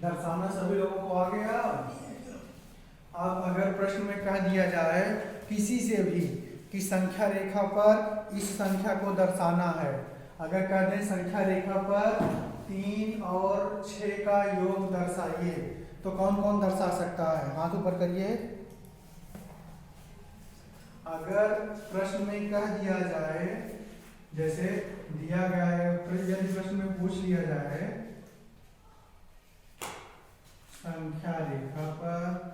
दर्शाना सभी लोगों को आ गया। अब अगर प्रश्न में कह दिया जाए किसी से भी कि संख्या रेखा पर इस संख्या को दर्शाना है, अगर कह दें संख्या रेखा पर 3 और 6 का योग दर्शाइए, तो कौन कौन दर्शा सकता है? हाथ ऊपर करिए। अगर प्रश्न में कह दिया जाए, जैसे दिया गया है, यदि प्रश्न में पूछ लिया जाए संख्या रेखा पर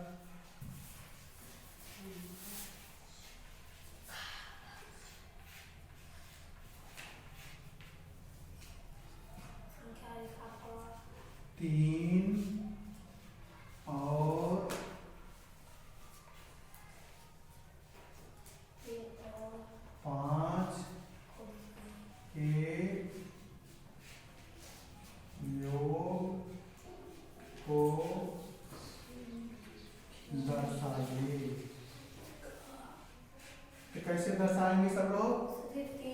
तीन और 5 के योग को दर्शाइए, तो कैसे दर्शाएंगे सब लोग?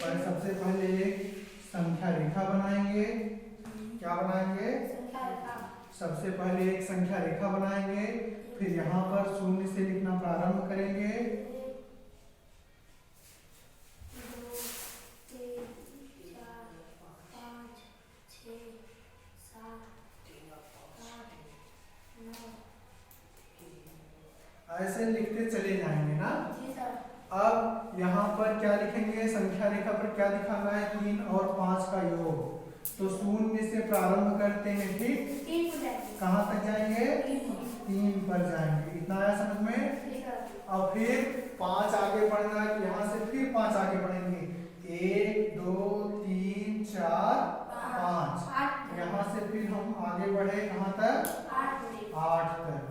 सबसे पहले एक संख्या रेखा बनाएंगे। क्या बनाएंगे? सबसे पहले एक संख्या रेखा बनाएंगे, फिर यहाँ पर शून्य से लिखना प्रारंभ करेंगे। 2 3 4 5 6 7 8 9 ऐसे लिखते चले जाएंगे ना। जी सर। अब यहाँ पर क्या लिखेंगे? संख्या रेखा पर क्या दिखाना है? 3 और 5 का योग, तो शून्य से प्रारंभ करते हैं, ठीक? 3 पर जाएंगे। कहाँ तक जाएंगे? 3 पर जाएंगे। इतना आया समझ में? जी सर। अब फिर 5 आगे बढ़ना है, यहाँ से फिर 5 आगे बढ़ेंगे। 1 2 3 4 5, यहाँ से फिर हम आगे बढ़े कहाँ तक? 8 तक।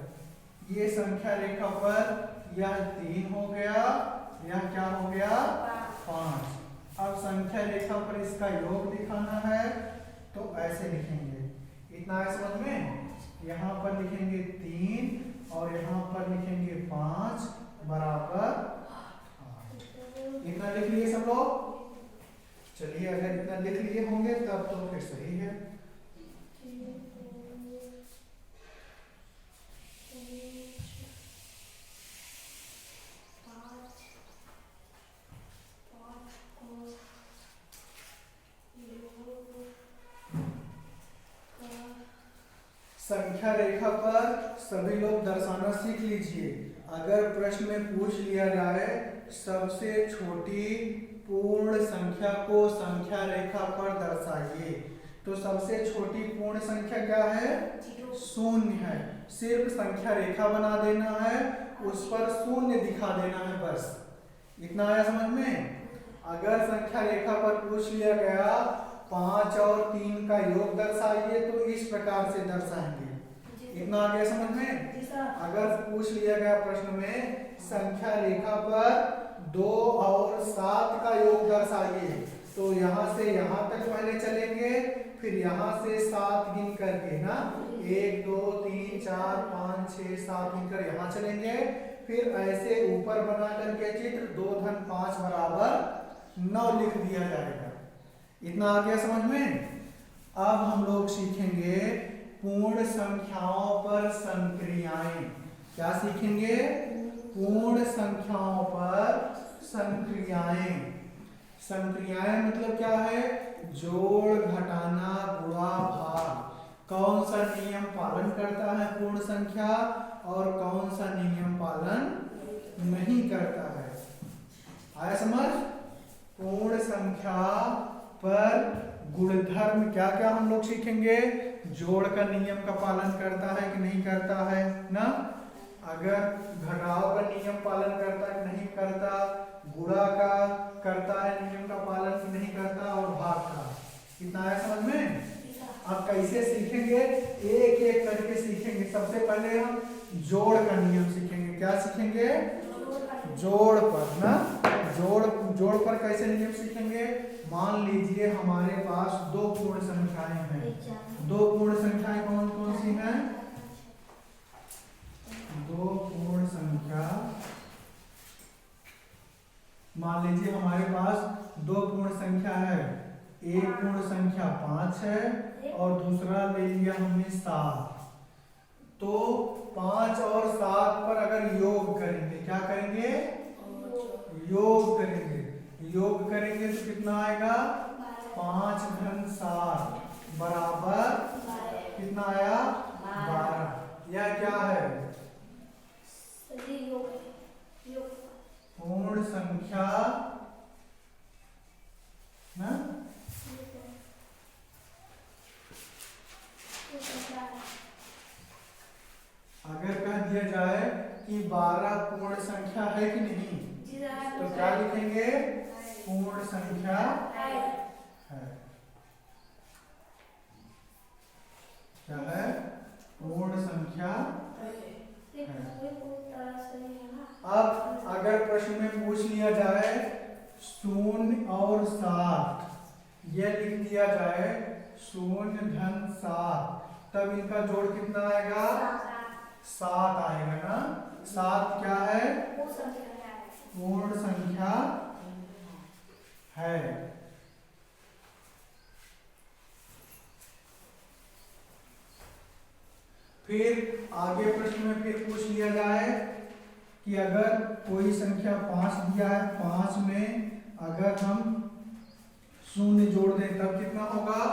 ये संख्या रेखा पर यह 3 हो गया, यह क्या हो गया? 5। अब संख्या रेखा पर इसका योग दिखाना है, तो ऐसे लिखेंगे। इतना है समझ में? यहाँ पर लिखेंगे 3 और यहाँ पर लिखेंगे 5 बराबर 8। इतना लिख लिए सब लोग? चलिए, अगर इतना लिख लिए होंगे तब तो फिर सही है। संख्या रेखा पर सभी लोग दर्शाना सीख लीजिए। अगर प्रश्न में पूछ लिया जाए सबसे छोटी पूर्ण संख्या को संख्या रेखा पर दर्शाइए, तो सबसे छोटी पूर्ण संख्या क्या है? 0 है। सिर्फ संख्या रेखा बना देना है, उस पर 0 दिखा देना है, बस। इतना आया समझ में? अगर संख्या रेखा पर पूछ लिया गया 5 और 3 का योग दर्शाइए, तो इस प्रकार से दर्शाएंगे। इतना आ गया समझ में? अगर पूछ लिया गया प्रश्न में संख्या रेखा पर 2 और 7 का योग दर्शाइए, तो यहाँ से यहाँ तक पहले चलेंगे, फिर यहाँ से 7 गिन करके ना, 1 2 3 4 5 6 7 गिन कर यहाँ चलेंगे, फिर ऐसे ऊपर बना करके चित्र 2 धन 5 बराबर 9 लिख दिया जाएगा। इतना आ गया समझ में? अब हम लोग सीखेंगे पूर्ण संख्याओं पर संक्रियाएं। क्या सीखेंगे? पूर्ण संख्याओं पर संक्रियाएं। संक्रियाएं मतलब क्या है? जोड़, घटाना, गुणा, भाग। कौन सा नियम पालन करता है पूर्ण संख्या और कौन सा नियम पालन नहीं करता है? आया समझ? पूर्ण संख्या पर गुणधर्म क्या क्या हम लोग सीखेंगे? जोड़ का नियम का पालन करता है कि नहीं करता है ना, अगर घटाव का नियम पालन करता है कि नहीं करता, गुणा का करता है नियम का पालन कि नहीं करता, और भाग का। इतना है समझ में? अब कैसे सीखेंगे? एक एक करके सीखेंगे। सबसे पहले हम जोड़ का नियम सीखेंगे। क्या सीखेंगे? जोड़ पर ना, जोड़ पर कैसे नियम सीखेंगे? मान लीजिए हमारे पास 2 पूर्ण संख्याएं हैं। 2 पूर्ण संख्याएं कौन कौन सी हैं? 2 पूर्ण संख्या, मान लीजिए हमारे पास 2 पूर्ण संख्या है। एक पूर्ण संख्या 5 है और दूसरा ले लिया हमने 7। तो 5 और 7 पर अगर योग करेंगे, क्या करेंगे? योग करेंगे। योग करेंगे तो कितना आएगा? 5 घन 7 बराबर कितना आया? 12। यह क्या है? पूर्ण संख्या ना? अगर कह दिया जाए कि 12 पूर्ण संख्या है कि नहीं, तो क्या लिखेंगे? पूर्ण संख्या है। क्या है? पूर्ण संख्या है। अब अगर प्रश्न में पूछ लिया जाए 0 और 7, यह लिख दिया जाए 0 धन 7, तब इनका जोड़ कितना आएगा? 7 आएगा ना? 7 क्या है? पूर्ण संख्या है। फिर आगे प्रश्न में फिर पूछ लिया जाए कि अगर कोई संख्या 5 दिया है, 5 में अगर हम 0 जोड़ दें तब कितना होगा?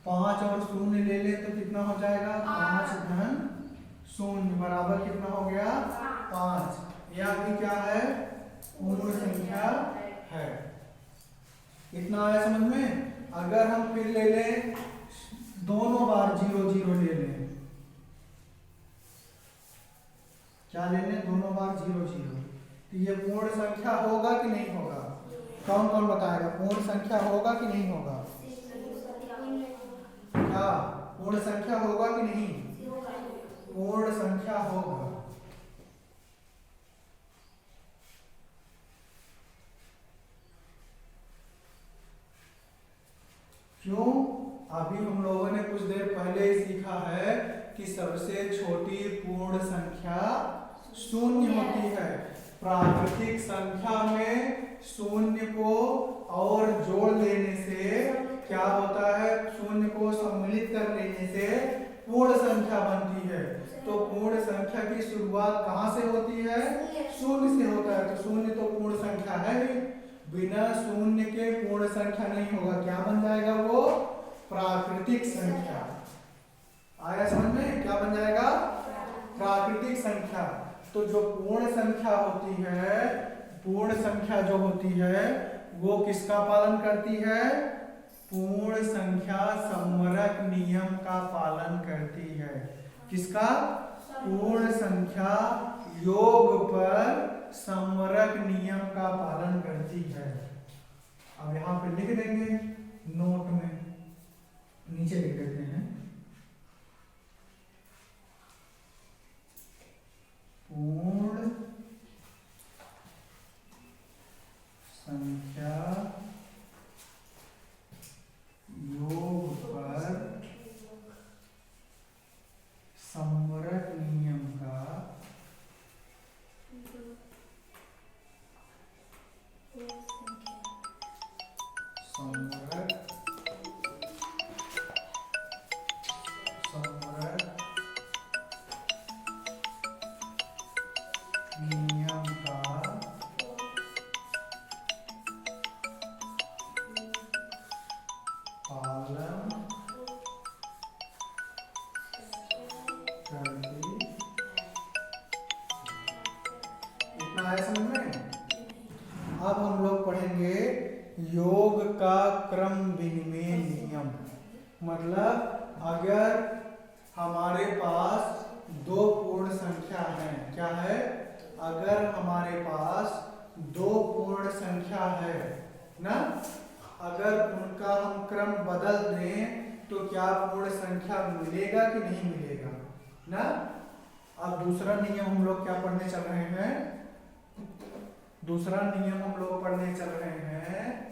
5 और 0 ले लें तो कितना हो जाएगा? 5 धन 0 बराबर कितना हो गया? 5। यह भी क्या है? पूर्ण संख्या है। इतना आया समझ में? अगर हम फिर ले लें दोनों बार 0 0 ले लें, क्या ले लें? दोनों बार 0 0, तो ये पूर्ण संख्या होगा कि नहीं होगा? कौन कौन बताएगा? पूर्ण संख्या होगा कि नहीं होगा? क्या पूर्ण संख्या होगा कि नहीं? पूर्ण संख्या होगा। क्यों? अभी हम लोगों ने कुछ देर पहले ही सीखा है कि सबसे छोटी पूर्ण संख्या 0 होती है। प्राकृतिक संख्या में 0 को और जोड़ लेने से क्या होता है? 0 को सम्मिलित कर लेने से पूर्ण संख्या बनती है। तो पूर्ण संख्या की शुरुआत कहाँ से होती है? 0 से होता है। तो 0 तो पूर्ण संख्या है ही। बिना 0 के पूर्ण संख्या नहीं होगा। क्या बन जाएगा वो? प्राकृतिक संख्या। आया समझ में? क्या बन जाएगा? प्राकृतिक संख्या। तो जो पूर्ण संख्या होती है, पूर्ण संख्या जो होती है वो किसका पालन करती है? पूर्ण संख्या समरक नियम का पालन करती है। किसका? पूर्ण संख्या योग पर समरक नियम का पालन करती है। अब यहां पे लिख देंगे नोट में, नीचे लिख देते हैं पूर्ण संख्या योग पर समरक नियम का समरक नियम का पालन करती। इतना है समझ में? अब हम लोग पढ़ेंगे योग का क्रम विनिमय नियम। मतलब अगर हमारे पास 2 पूर्ण संख्या है, क्या है? अगर हमारे पास 2 पूर्ण संख्या है ना, अगर उनका हम क्रम बदल दें तो क्या पूर्ण संख्या मिलेगा कि नहीं मिलेगा ना? अब दूसरा नियम हम लोग क्या पढ़ने चल रहे हैं? दूसरा नियम हम लोग पढ़ने चल रहे हैं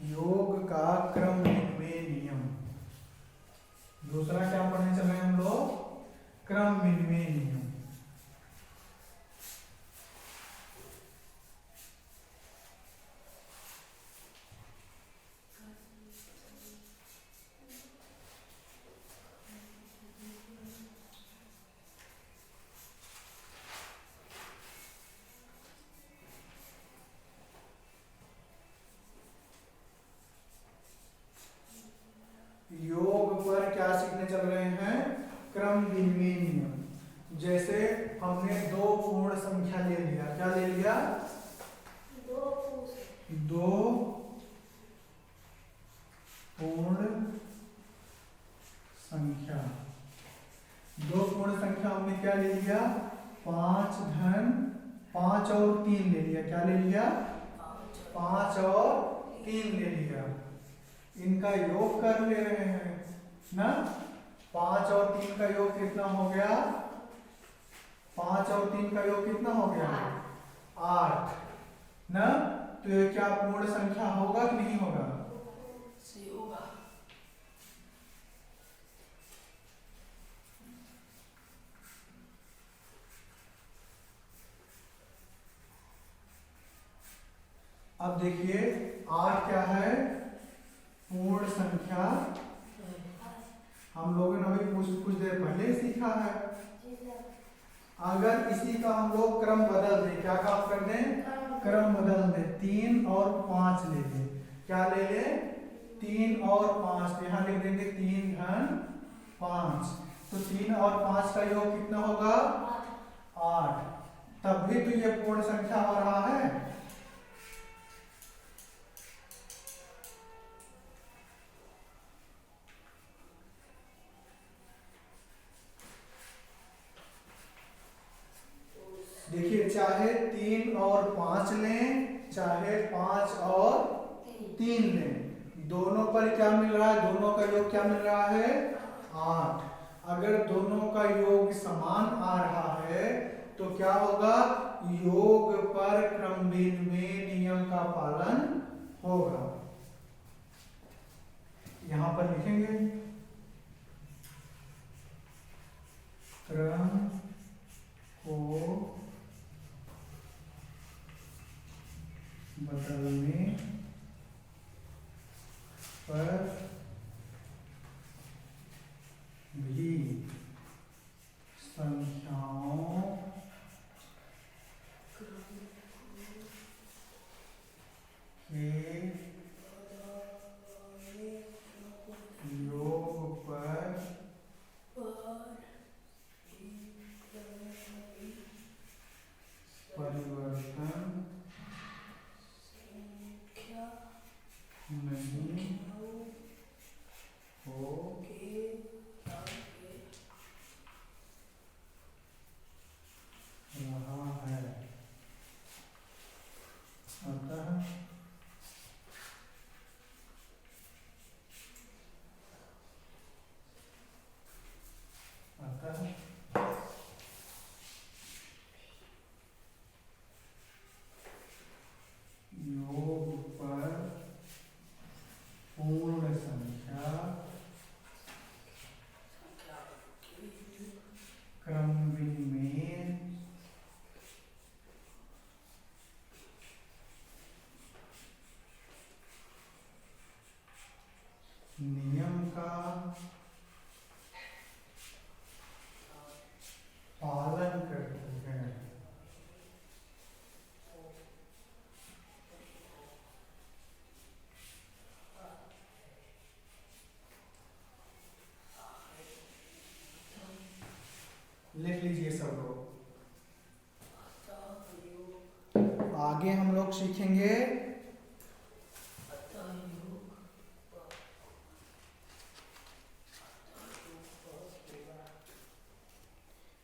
योग का क्रम विनिमय नियम। दूसरा क्या पढ़ने चल रहे हैं हम लोग? क्रम विनिमय नियम। हमने दो पूर्ण संख्या ले लिया। क्या ले लिया? दो पूर्ण संख्या। दो पूर्ण संख्या हमने क्या ले लिया? 5 धन 5 और 3 ले लिया। क्या ले लिया? 5 और 3 ले लिया। इनका योग कर ले रहे हैं ना। 5 और 3 का योग कितना हो गया? 5 और 3 का योग कितना हो गया? 8 ना। तो ये क्या पूर्ण संख्या होगा कि नहीं होगा? होगा। अब देखिए 8 क्या है? पूर्ण संख्या। हम लोगों ने अभी कुछ देर पहले सीखा है। अगर इसी का हम लोग क्रम बदल दें, क्या काम कर दें? क्रम बदल दें। 3 और 5 ले लें। क्या ले लें? 3 और 5। यहाँ लिख देंगे 3 धन 5। तो 3 और 5 का योग कितना होगा? 8। तब भी तो ये पूर्ण संख्या हो रहा है। देखिए चाहे 3 और 5 लें, चाहे 5 और 3 लें, दोनों पर क्या मिल रहा है? दोनों का योग क्या मिल रहा है? 8। अगर दोनों का योग समान आ रहा है तो क्या होगा? योग पर क्रमभिन्न नियम का पालन होगा। यहां पर लिखेंगे क्रम को बदलने पर भी संख्याओं के योग पर परिवर्तन नहीं हो रहा है। अतः योग पर पूर्ण संख्या क्रमभिन्न नियम का पालन करती है। लिख लीजिए सब लोग। आगे हम लोग सीखेंगे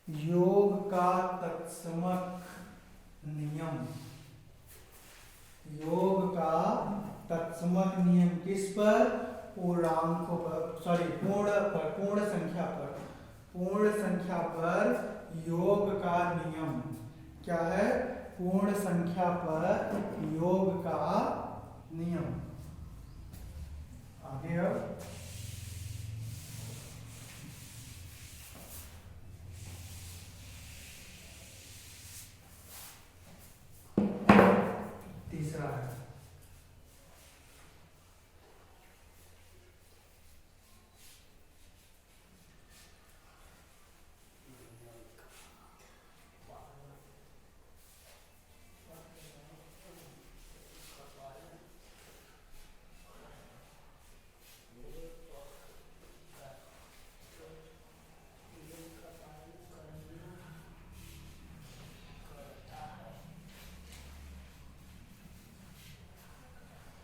योग का तत्समक नियम। योग का तत्समक नियम किस पर? पूर्णांकों पर, सॉरी पूर्ण संख्या पर। पूर्ण संख्या पर योग का नियम क्या है? पूर्ण संख्या पर योग का नियम। आगे अब तीसरा है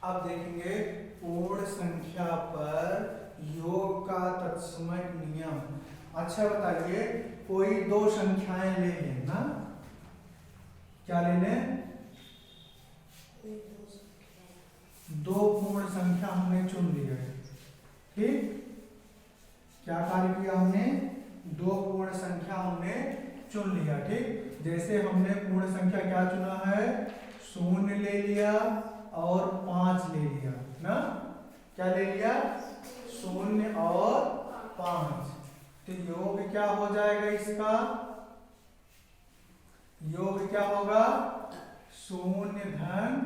अब देखेंगे पूर्ण संख्या पर योग का तत्समक नियम। अच्छा बताइए, कोई दो संख्याएं ले लें ना, क्या ले लें? दो पूर्ण संख्या हमने चुन ली है, ठीक। क्या कार्य किया हमने? दो पूर्ण संख्या हमने चुन लिया, ठीक। जैसे हमने पूर्ण संख्या क्या चुना है? 0 ले लिया और 5 ले लिया ना। क्या ले लिया? 0 और 5। तो योग क्या हो जाएगा इसका? योग क्या होगा? 0 धन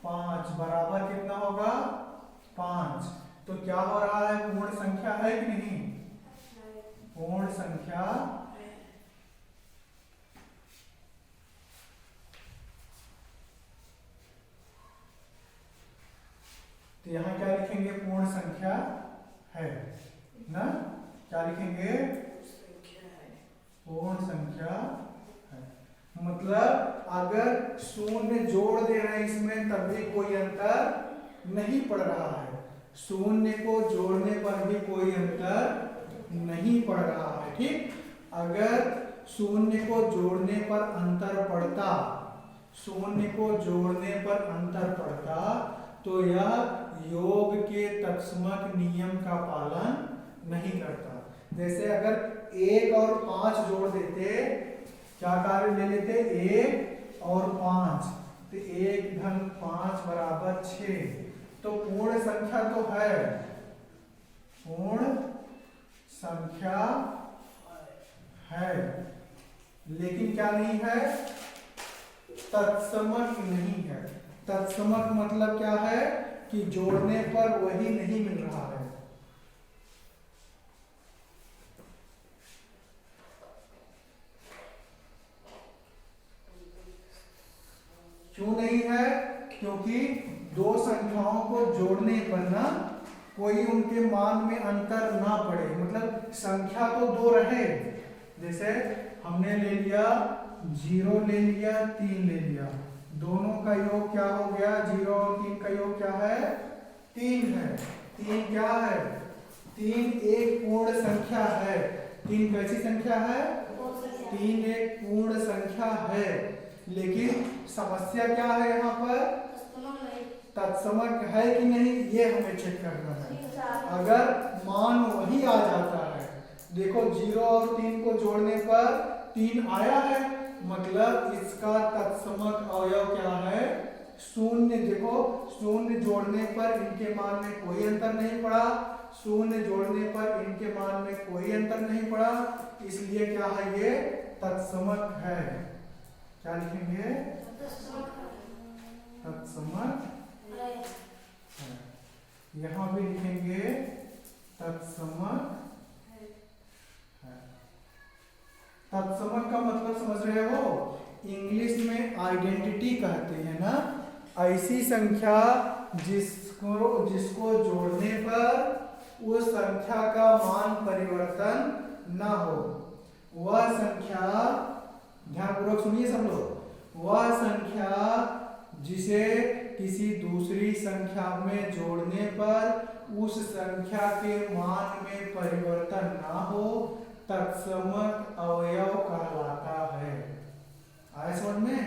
5 बराबर कितना होगा? 5। तो क्या हो रहा है? पूर्ण संख्या है कि नहीं? पूर्ण संख्या तो यहां क्या लिखेंगे? पूर्ण संख्या है ना। क्या लिखेंगे? पूर्ण संख्या है। मतलब अगर 0 जोड़ दे रहे हैं इसमें तब भी कोई अंतर नहीं पड़ रहा है, 0 को जोड़ने पर भी कोई अंतर नहीं पड़ रहा है, ठीक। अगर 0 को जोड़ने पर अंतर पड़ता, 0 को जोड़ने पर अंतर पड़ता तो यह योग के तत्समक नियम का पालन नहीं करता। जैसे अगर 1 और 5 जोड़ देते, क्या कार्य ले लेते? 1 और 5, तो 1 धन 5 बराबर 6। तो पूर्ण संख्या तो है, पूर्ण संख्या है, लेकिन क्या नहीं है? तत्समक नहीं है। तत्समक मतलब क्या है? कि जोड़ने पर वही नहीं मिल रहा है। क्यों नहीं है? क्योंकि दो संख्याओं को जोड़ने पर ना कोई उनके मान में अंतर ना पड़े, मतलब संख्या तो दो रहे। जैसे हमने ले लिया 0 ले लिया 3 ले लिया, दोनों का योग क्या हो गया? 0 और 3 का योग क्या है? 3 है। 3 क्या है? 3 एक पूर्ण संख्या है। 3 कैसी संख्या है? 3 एक पूर्ण संख्या है, लेकिन समस्या क्या है यहाँ पर? तत्समक है कि नहीं, ये हमें चेक करना है। अगर मान वही आ जाता है, देखो 0 और 3 को जोड़ने पर 3 आया है, मतलब इसका तत्समक अवयव क्या है? 0। देखो 0 जोड़ने पर इनके मान में कोई अंतर नहीं पड़ा, 0 जोड़ने पर इनके मान में कोई अंतर नहीं पड़ा, इसलिए क्या है? ये तत्समक है। क्या लिखेंगे? तत्समक है। यहां भी लिखेंगे तत्समक है। तत्समक का मतलब समझ रहे हो? इंग्लिश में आइडेंटिटी कहते हैं ना। ऐसी संख्या जिसको जोड़ने पर उस संख्या का मान परिवर्तन ना हो, वह संख्या, ध्यानपूर्वक सुनिए सब लोग, वह संख्या जिसे किसी दूसरी संख्या में जोड़ने पर उस संख्या के मान में परिवर्तन ना हो, तत्समक अवयव कहलाता है। आया समझ में?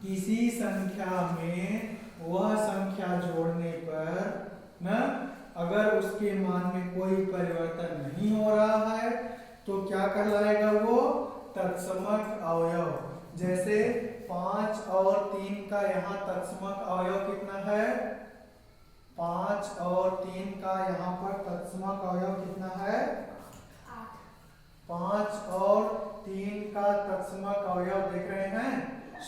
किसी संख्या में वह संख्या जोड़ने पर ना अगर उसके मान में कोई परिवर्तन नहीं हो रहा है तो क्या कहलाएगा? वो तत्समक अवयव। जैसे 5 और 3 का यहाँ तत्समक अवयव कितना है? 5 और 3 का यहाँ पर तत्समक अवयव कितना है? 5 और 3 का तत्समक अवयव देख रहे हैं?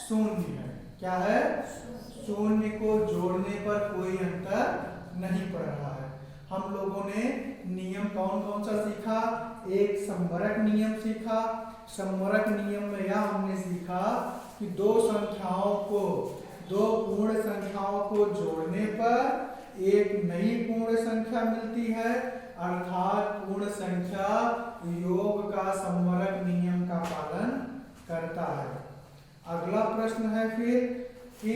0 है। क्या है? 0 को जोड़ने पर कोई अंतर नहीं पड़ रहा है। हम लोगों ने नियम कौन कौन सा सीखा? एक संवरक नियम सीखा। संवरक नियम में यह हमने सीखा कि दो पूर्ण संख्याओं को जोड़ने पर एक नई पूर्ण संख्या मिलती है, अर्थात पूर्ण संख्या योग का संवरक नियम का पालन करता है। अगला प्रश्न है फिर कि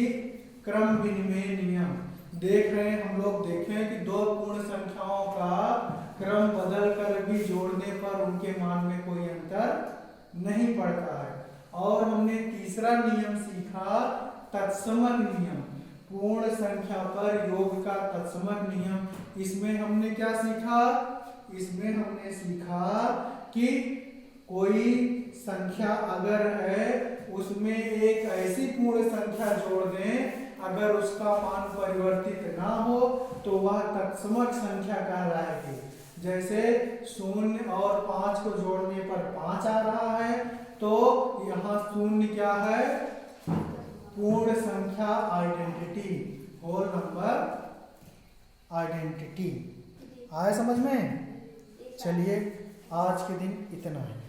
क्रम विनिमय नियम। देख रहे हैं हम लोग, देखें कि दो पूर्ण संख्याओं का क्रम बदल कर भी जोड़ने पर उनके मान में कोई अंतर नहीं पड़ता है। और हमने तीसरा नियम सीखा, तत्समक नियम, पूर्ण संख्या पर योग का तत्समक नियम। इसमें हमने क्या सीखा? इसमें हमने सीखा कि कोई संख्या अगर है उसमें एक ऐसी पूर्ण संख्या जोड़ दें, अगर उसका मान परिवर्तित ना हो तो वह तत्समक संख्या कहलाएगी। जैसे 0 और 5 को जोड़ने पर 5 आ रहा है, तो यहाँ 0 क्या है? पूर्ण संख्या आइडेंटिटी, होल नंबर आइडेंटिटी। आया समझ में? चलिए आज के दिन इतना है।